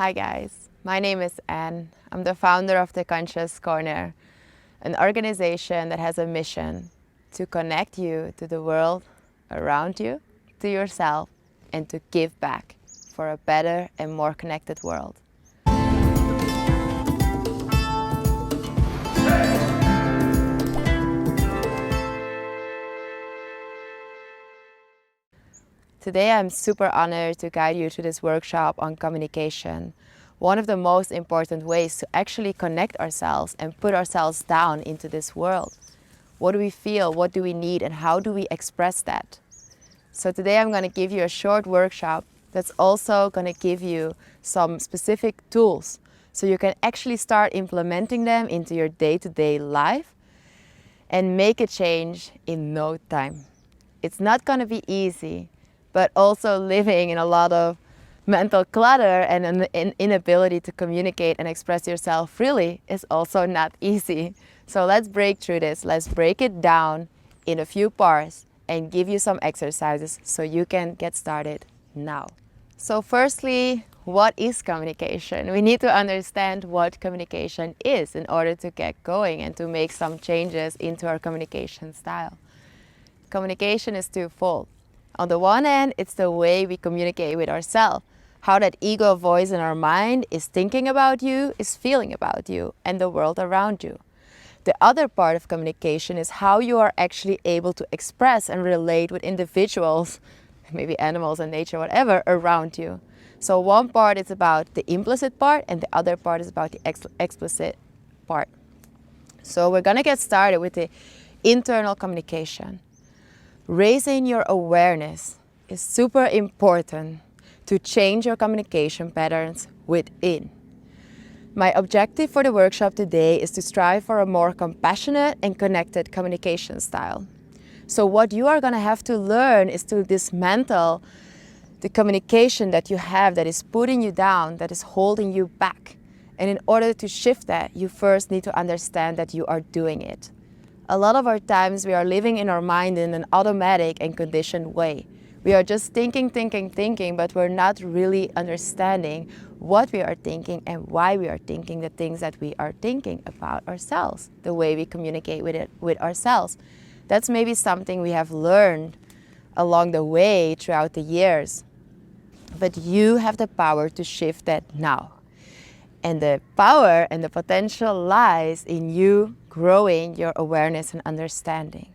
Hi guys, my name is Anne. I'm the founder of The Conscious Corner, an organization that has a mission to connect you to the world around you, to yourself, and to give back for a better and more connected world. Today I'm super honored to guide you through this workshop on communication. One of the most important ways to actually connect ourselves and put ourselves down into this world. What do we feel? What do we need? And how do we express that? So today I'm going to give you a short workshop that's also going to give you some specific tools so you can actually start implementing them into your day-to-day life and make a change in no time. It's not going to be easy, but also living in a lot of mental clutter and an inability to communicate and express yourself freely is also not easy. So let's break through this. Let's break it down in a few parts and give you some exercises so you can get started now. So firstly, what is communication? We need to understand what communication is in order to get going and to make some changes into our communication style. Communication is twofold. On the one hand, it's the way we communicate with ourselves, how that ego voice in our mind is thinking about you, is feeling about you and the world around you. The other part of communication is how you are actually able to express and relate with individuals, maybe animals and nature, whatever, around you. So one part is about the implicit part and the other part is about the explicit part. So we're going to get started with the internal communication. Raising your awareness is super important to change your communication patterns within. My objective for the workshop today is to strive for a more compassionate and connected communication style. So what you are going to have to learn is to dismantle the communication that you have that is putting you down, that is holding you back. And in order to shift that, you first need to understand that you are doing it. A lot of our times we are living in our mind in an automatic and conditioned way. We are just thinking, but we're not really understanding what we are thinking and why we are thinking the things that we are thinking about ourselves, the way we communicate with ourselves. That's maybe something we have learned along the way throughout the years. But you have the power to shift that now. And the power and the potential lies in you growing your awareness and understanding.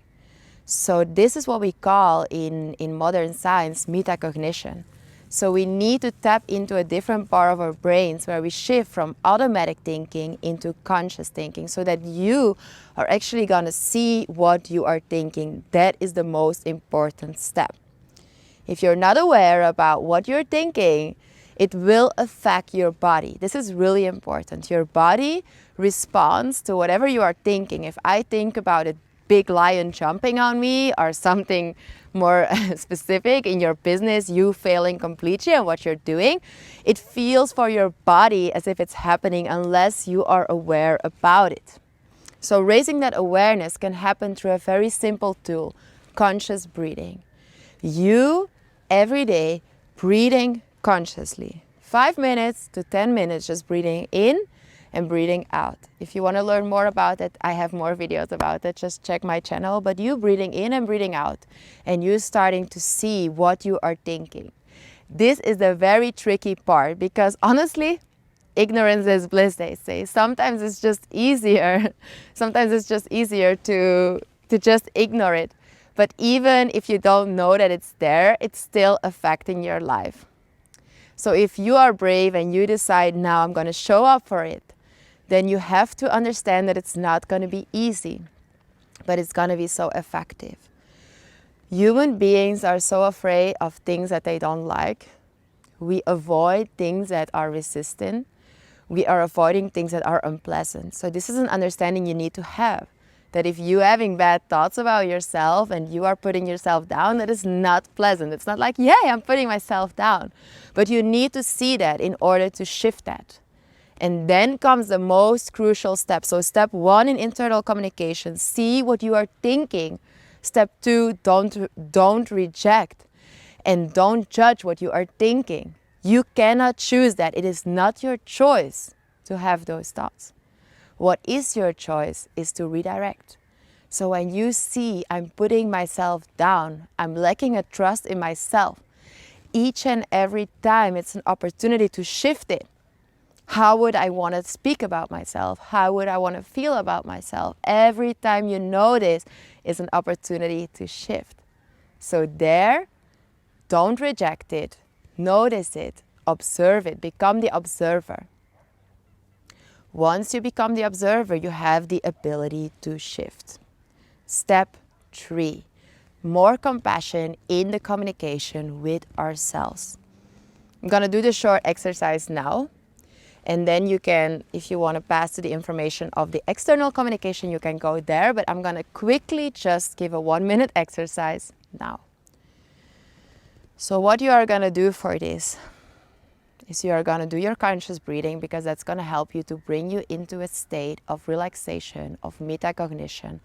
So this is what we call in modern science metacognition. So we need to tap into a different part of our brains where we shift from automatic thinking into conscious thinking so that you are actually going to see what you are thinking. That is the most important step. If you're not aware about what you're thinking, it will affect your body. This is really important. Your body responds to whatever you are thinking. If I think about a big lion jumping on me or something more specific in your business, you failing completely on what you're doing, it feels for your body as if it's happening unless you are aware about it. So raising that awareness can happen through a very simple tool, conscious breathing. You, every day, breathing consciously. 5 minutes to 10 minutes just breathing in and breathing out. If you want to learn more about it, I have more videos about it. Just check my channel. But you breathing in and breathing out and you starting to see what you are thinking. This is the very tricky part because honestly, ignorance is bliss, they say. Sometimes it's just easier. Sometimes it's just easier to just ignore it. But even if you don't know that it's there, it's still affecting your life. So if you are brave and you decide now I'm going to show up for it, then you have to understand that it's not going to be easy, but it's going to be so effective. Human beings are so afraid of things that they don't like. We avoid things that are resistant. We are avoiding things that are unpleasant. So this is an understanding you need to have. That if you're having bad thoughts about yourself and you are putting yourself down, that is not pleasant. It's not like, yay, I'm putting myself down. But you need to see that in order to shift that. And then comes the most crucial step. So step 1 in internal communication, see what you are thinking. Step 2, don't reject and don't judge what you are thinking. You cannot choose that. It is not your choice to have those thoughts. What is your choice is to redirect. So when you see I'm putting myself down, I'm lacking a trust in myself, each and every time it's an opportunity to shift it. How would I want to speak about myself? How would I want to feel about myself? Every time you notice is an opportunity to shift. So there, don't reject it. Notice it. Observe it. Become the observer. Once you become the observer, you have the ability to shift. Step 3, more compassion in the communication with ourselves. I'm going to do the short exercise now. And then you can, if you want to pass to the information of the external communication, you can go there. But I'm going to quickly just give a 1-minute exercise now. So what you are going to do for this is you are going to do your conscious breathing, because that's going to help you to bring you into a state of relaxation, of metacognition,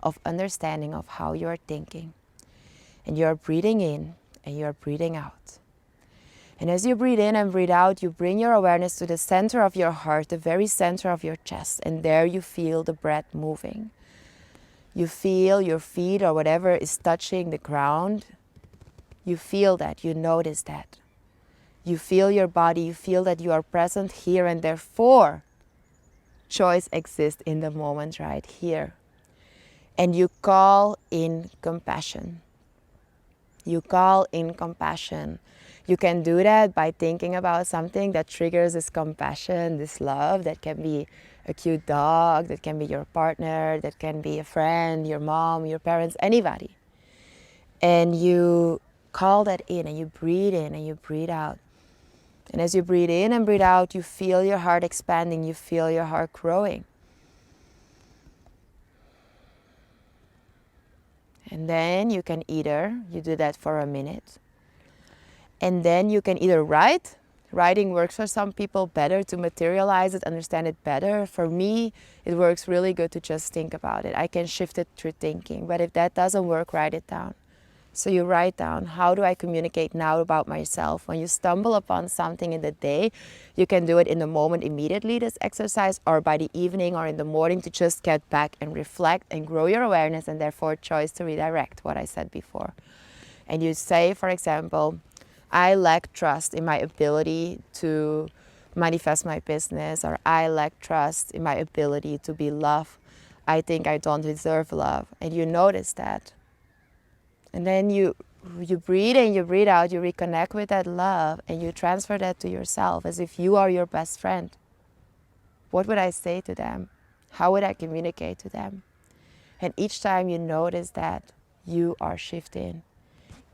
of understanding of how you are thinking. And you are breathing in and you are breathing out. And as you breathe in and breathe out, you bring your awareness to the center of your heart, the very center of your chest. And there you feel the breath moving. You feel your feet or whatever is touching the ground. You feel that, you notice that. You feel your body, you feel that you are present here, and therefore choice exists in the moment right here. And you call in compassion. You call in compassion. You can do that by thinking about something that triggers this compassion, this love. That can be a cute dog, that can be your partner, that can be a friend, your mom, your parents, anybody. And you call that in and you breathe in and you breathe out. And as you breathe in and breathe out, you feel your heart expanding, you feel your heart growing. And then you can you do that for a minute. And then you can either write. Writing works for some people better to materialize it, understand it better. For me, it works really good to just think about it. I can shift it through thinking. But if that doesn't work, write it down. So you write down, how do I communicate now about myself? When you stumble upon something in the day, you can do it in the moment immediately, this exercise, or by the evening or in the morning to just get back and reflect and grow your awareness, and therefore choice to redirect, what I said before. And you say, for example, I lack trust in my ability to manifest my business, or I lack trust in my ability to be loved. I think I don't deserve love. And you notice that. And then you breathe in, you breathe out, you reconnect with that love, and you transfer that to yourself as if you are your best friend. What would I say to them? How would I communicate to them? And each time you notice that, you are shifting.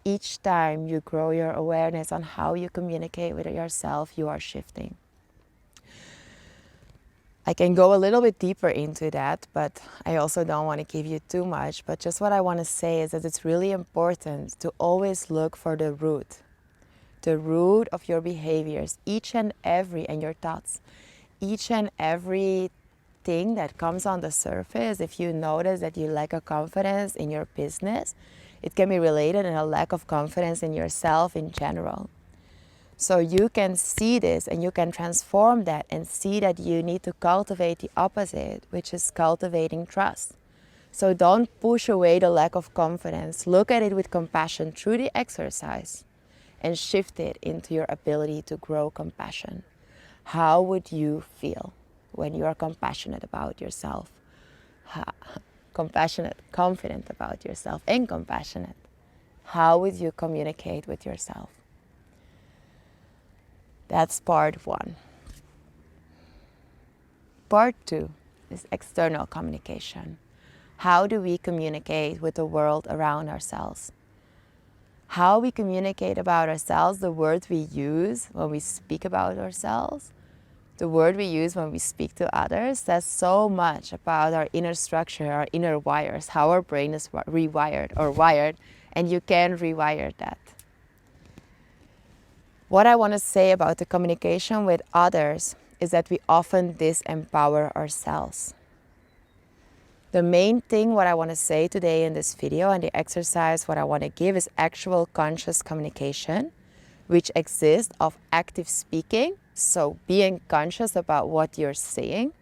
Each time you grow your awareness on how you communicate with yourself, you are shifting. I can go a little bit deeper into that, but I also don't want to give you too much. But just what I want to say is that it's really important to always look for the root of your behaviors, each and every, and your thoughts. Each and every thing that comes on the surface, if you notice that you lack a confidence in your business, it can be related in a lack of confidence in yourself in general. So you can see this and you can transform that and see that you need to cultivate the opposite, which is cultivating trust. So don't push away the lack of confidence. Look at it with compassion through the exercise and shift it into your ability to grow compassion. How would you feel when you are compassionate about yourself? Compassionate, confident about yourself, and compassionate. How would you communicate with yourself? That's part 1. Part 2 is external communication. How do we communicate with the world around ourselves? How we communicate about ourselves, the words we use when we speak about ourselves, the word we use when we speak to others, says so much about our inner structure, our inner wires, how our brain is rewired or wired, and you can rewire that. What I want to say about the communication with others is that we often disempower ourselves. The main thing what I want to say today in this video and the exercise what I want to give is actual conscious communication which exists of active speaking, so being conscious about what you're saying,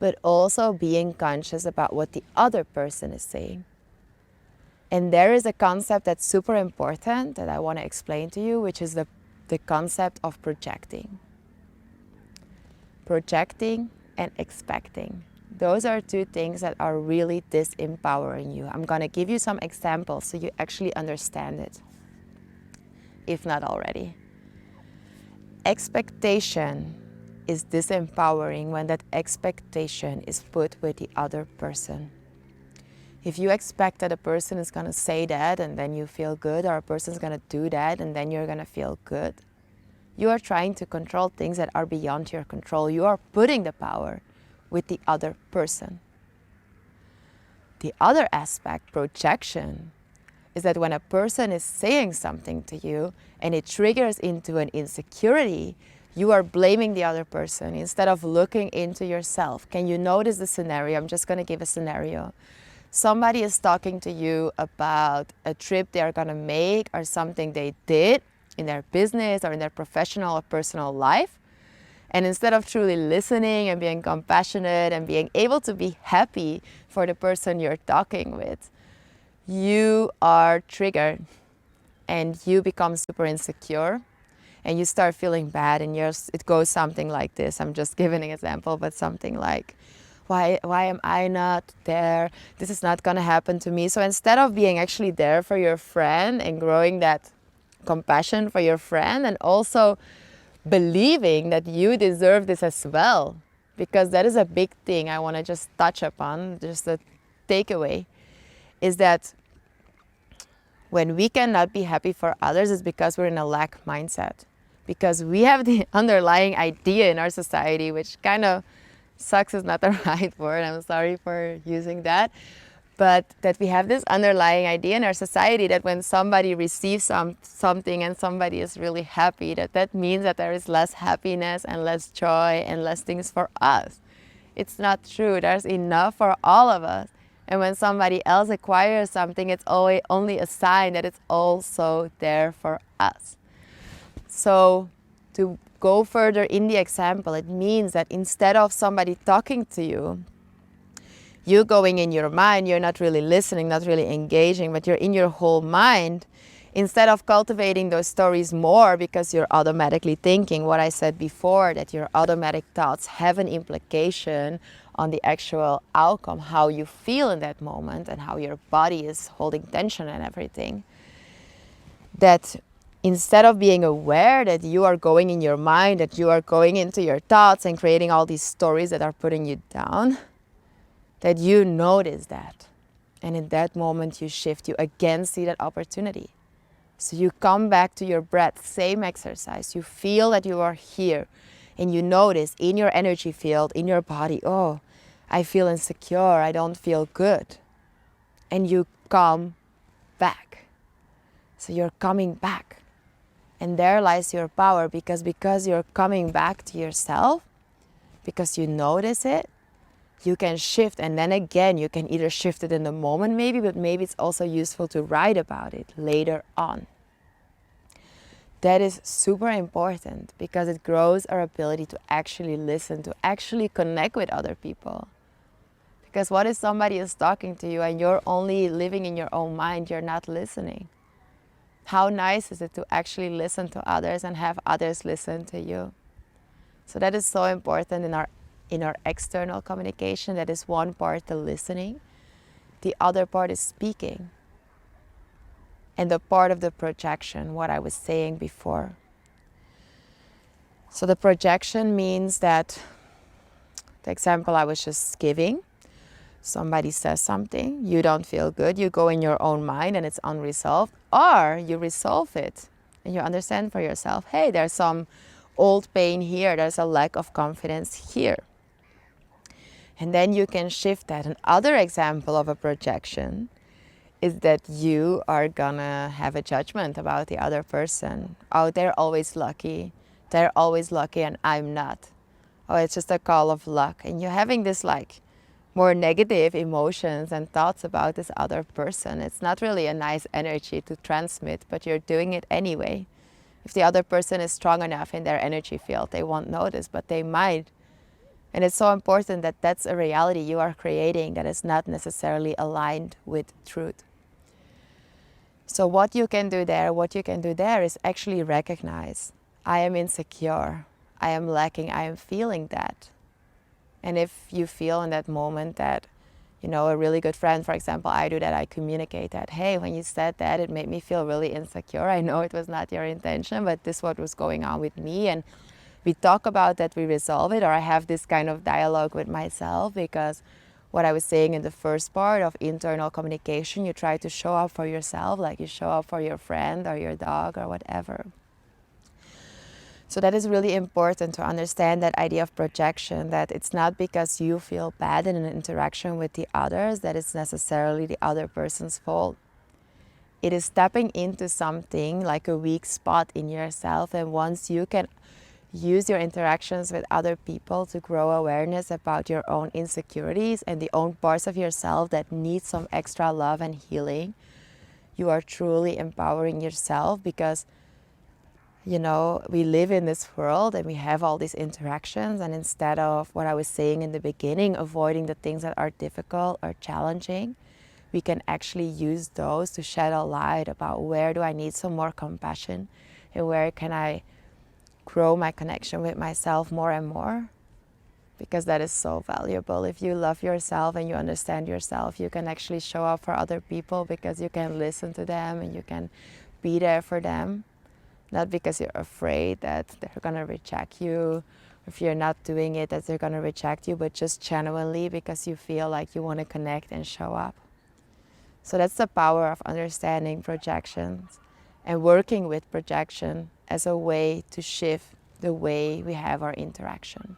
but also being conscious about what the other person is saying. And there is a concept that's super important that I want to explain to you, which is the concept of projecting. Projecting and expecting. Those are two things that are really disempowering you. I'm going to give you some examples so you actually understand it, if not already. Expectation is disempowering when that expectation is put with the other person. If you expect that a person is going to say that and then you feel good, or a person is going to do that and then you're going to feel good, you are trying to control things that are beyond your control. You are putting the power with the other person. The other aspect, projection, is that when a person is saying something to you and it triggers into an insecurity, you are blaming the other person instead of looking into yourself. Can you notice the scenario? I'm just going to give a scenario. Somebody is talking to you about a trip they are going to make or something they did in their business or in their professional or personal life. And instead of truly listening and being compassionate and being able to be happy for the person you're talking with, you are triggered and you become super insecure and you start feeling bad, and it goes something like this. I'm just giving an example, but something like, why am I not there? This is not going to happen to me. So instead of being actually there for your friend and growing that compassion for your friend, and also believing that you deserve this as well, because that is a big thing I want to just touch upon, just a takeaway, is that when we cannot be happy for others, it's because we're in a lack mindset. Because we have the underlying idea in our society, which kind of sucks is not the right word, I'm sorry for using that, but that we have this underlying idea in our society that when somebody receives something and somebody is really happy, that means that there is less happiness and less joy and less things for us. It's not true. There's enough for all of us. And when somebody else acquires something, it's always only a sign that it's also there for us. So to go further in the example, it means that instead of somebody talking to you, you going in your mind, you're not really listening, not really engaging, but you're in your whole mind. Instead of cultivating those stories more, because you're automatically thinking what I said before, that your automatic thoughts have an implication on the actual outcome, how you feel in that moment and how your body is holding tension and everything. That instead of being aware that you are going in your mind, that you are going into your thoughts and creating all these stories that are putting you down, that you notice that. And in that moment you shift, you again see that opportunity. So you come back to your breath, same exercise. You feel that you are here and you notice in your energy field, in your body, oh, I feel insecure, I don't feel good. And you come back. So you're coming back. And there lies your power, because you're coming back to yourself, because you notice it, you can shift. And then again, you can either shift it in the moment maybe, but maybe it's also useful to write about it later on. That is super important, because it grows our ability to actually listen, to actually connect with other people. Because what if somebody is talking to you and you're only living in your own mind, you're not listening? How nice is it to actually listen to others and have others listen to you? So that is so important in our external communication. That is one part, the listening. The other part is speaking. And the part of the projection, what I was saying before. So the projection means that, the example I was just giving, somebody says something, you don't feel good, you go in your own mind and it's unresolved, or you resolve it and you understand for yourself, hey, there's some old pain here, there's a lack of confidence here. And then you can shift that. Another example of a projection is that you are gonna have a judgment about the other person. Oh, they're always lucky and I'm not. Oh, it's just a call of luck. And you're having this like more negative emotions and thoughts about this other person. It's not really a nice energy to transmit, but you're doing it anyway. If the other person is strong enough in their energy field, they won't notice, but they might. And it's so important that that's a reality you are creating that is not necessarily aligned with truth. So what you can do there is actually recognize, I am insecure, I am lacking, I am feeling that. And if you feel in that moment that, a really good friend, for example, I do that, I communicate that, hey, when you said that, it made me feel really insecure. I know it was not your intention, but this is what was going on with me. And we talk about that, we resolve it, or I have this kind of dialogue with myself, because what I was saying in the first part of internal communication, you try to show up for yourself like you show up for your friend or your dog or whatever. So that is really important to understand that idea of projection, that it's not because you feel bad in an interaction with the others that it's necessarily the other person's fault. It is stepping into something like a weak spot in yourself, and once you can use your interactions with other people to grow awareness about your own insecurities and the own parts of yourself that need some extra love and healing, you are truly empowering yourself, because we live in this world and we have all these interactions, and instead of what I was saying in the beginning, avoiding the things that are difficult or challenging, we can actually use those to shed a light about where do I need some more compassion and where can I grow my connection with myself more and more, because that is so valuable. If you love yourself and you understand yourself, you can actually show up for other people because you can listen to them and you can be there for them. Not because you're afraid that they're going to reject you, if you're not doing it that they're going to reject you, but just genuinely because you feel like you want to connect and show up. So that's the power of understanding projections and working with projection as a way to shift the way we have our interaction.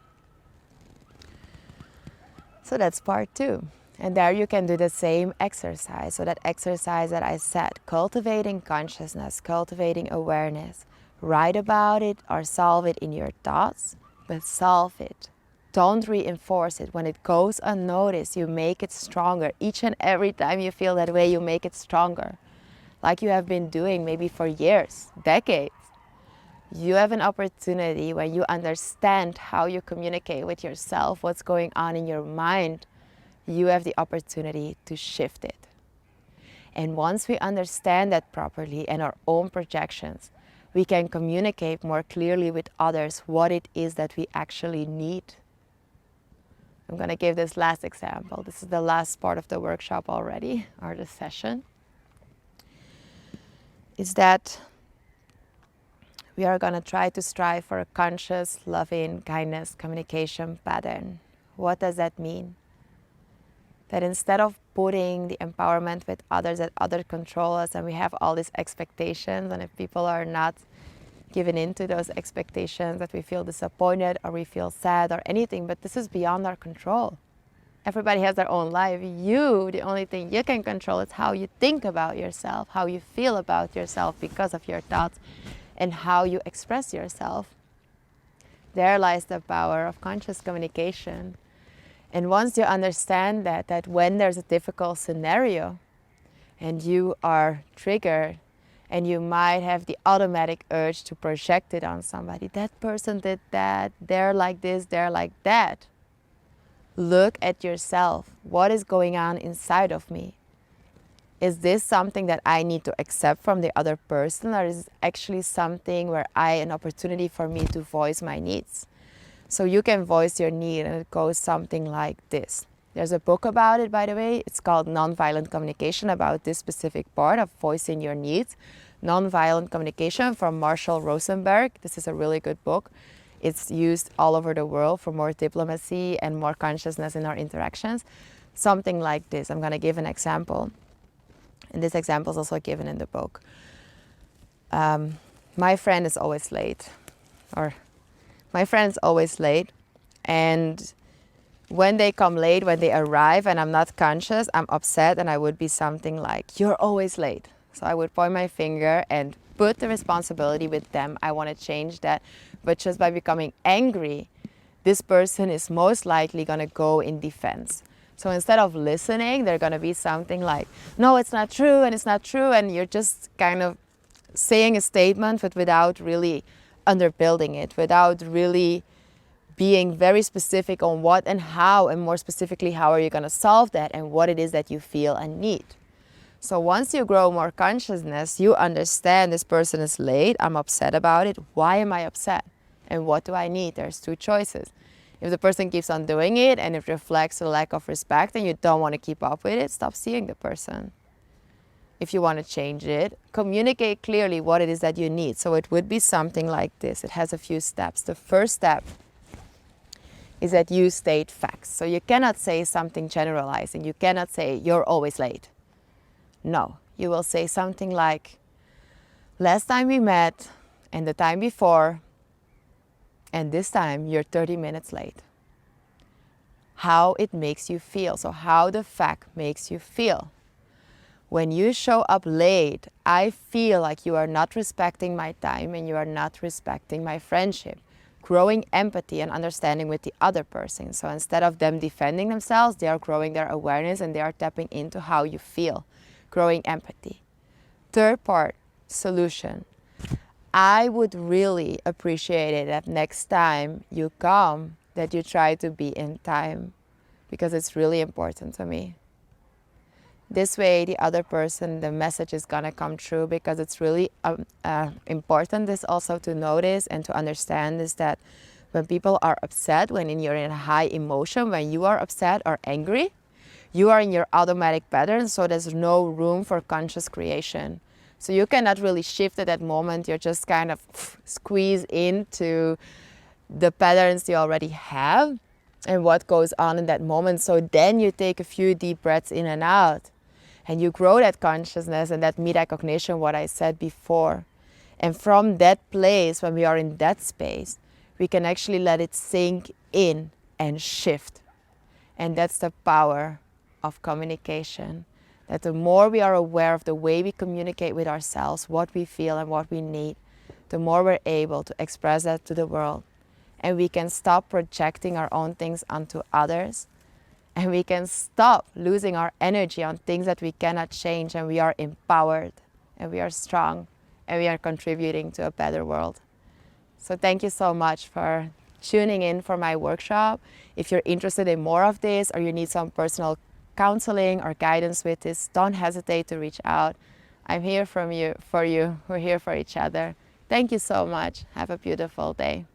So that's part 2. And there you can do the same exercise. So that exercise that I said, cultivating consciousness, cultivating awareness. Write about it or solve it in your thoughts, but solve it. Don't reinforce it. When it goes unnoticed, you make it stronger. Each and every time you feel that way, you make it stronger. Like you have been doing maybe for years, decades. You have an opportunity when you understand how you communicate with yourself, what's going on in your mind, you have the opportunity to shift it. And once we understand that properly and our own projections, we can communicate more clearly with others what it is that we actually need. I'm going to give this last example. This is the last part of the workshop already, or the session. Is that we are going to try to strive for a conscious, loving, kindness, communication pattern. What does that mean? That instead of putting the empowerment with others, that others control us and we have all these expectations, and if people are not giving in to those expectations, that we feel disappointed or we feel sad or anything, but this is beyond our control. Everybody has their own life. The only thing you can control is how you think about yourself, how you feel about yourself because of your thoughts, and how you express yourself. There lies the power of conscious communication. And once you understand that when there's a difficult scenario and you are triggered and you might have the automatic urge to project it on somebody, that person did that, they're like this, they're like that. Look at yourself. What is going on inside of me? Is this something that I need to accept from the other person, or is it actually something where an opportunity for me to voice my needs? So you can voice your need, and it goes something like this. There's a book about it, by the way. It's called Nonviolent Communication, about this specific part of voicing your needs. Nonviolent Communication from Marshall Rosenberg. This is a really good book. It's used all over the world for more diplomacy and more consciousness in our interactions. Something like this. I'm going to give an example. And this example is also given in the book. My friend is always late. My friend's always late, and when they come late, when they arrive and I'm not conscious, I'm upset, and I would be something like, you're always late. So I would point my finger and put the responsibility with them. I want to change that. But just by becoming angry, this person is most likely going to go in defense. So instead of listening, they're going to be something like, no, it's not true, and it's not true, and you're just kind of saying a statement, but without really underbuilding it, without really being very specific on what and how, and more specifically, how are you going to solve that and what it is that you feel and need. So once you grow more consciousness, you understand this person is late, I'm upset about it. Why am I upset? And what do I need? There's two choices. If the person keeps on doing it and it reflects a lack of respect and you don't want to keep up with it, stop seeing the person. If you want to change it, communicate clearly what it is that you need. So it would be something like this. It has a few steps. The first step is that you state facts. So you cannot say something generalizing. You cannot say, you're always late. No, you will say something like, last time we met and the time before, and this time you're 30 minutes late. How it makes you feel. So how the fact makes you feel. When you show up late, I feel like you are not respecting my time and you are not respecting my friendship. Growing empathy and understanding with the other person. So instead of them defending themselves, they are growing their awareness and they are tapping into how you feel. Growing empathy. Third part, solution. I would really appreciate it that next time you come, that you try to be in time, because it's really important to me. This way, the other person, the message is gonna come through, because it's really important this also to notice and to understand is that when people are upset, when you're in a high emotion, when you are upset or angry, you are in your automatic pattern, so there's no room for conscious creation. So you cannot really shift at that moment, you're just kind of squeeze into the patterns you already have and what goes on in that moment. So then you take a few deep breaths in and out and you grow that consciousness and that metacognition, what I said before. And from that place, when we are in that space, we can actually let it sink in and shift. And that's the power of communication. That the more we are aware of the way we communicate with ourselves, what we feel and what we need, the more we're able to express that to the world. And we can stop projecting our own things onto others. And we can stop losing our energy on things that we cannot change, and we are empowered and we are strong and we are contributing to a better world. So thank you so much for tuning in for my workshop. If you're interested in more of this or you need some personal counseling or guidance with this, don't hesitate to reach out. I'm here for you. We're here for each other. Thank you so much. Have a beautiful day.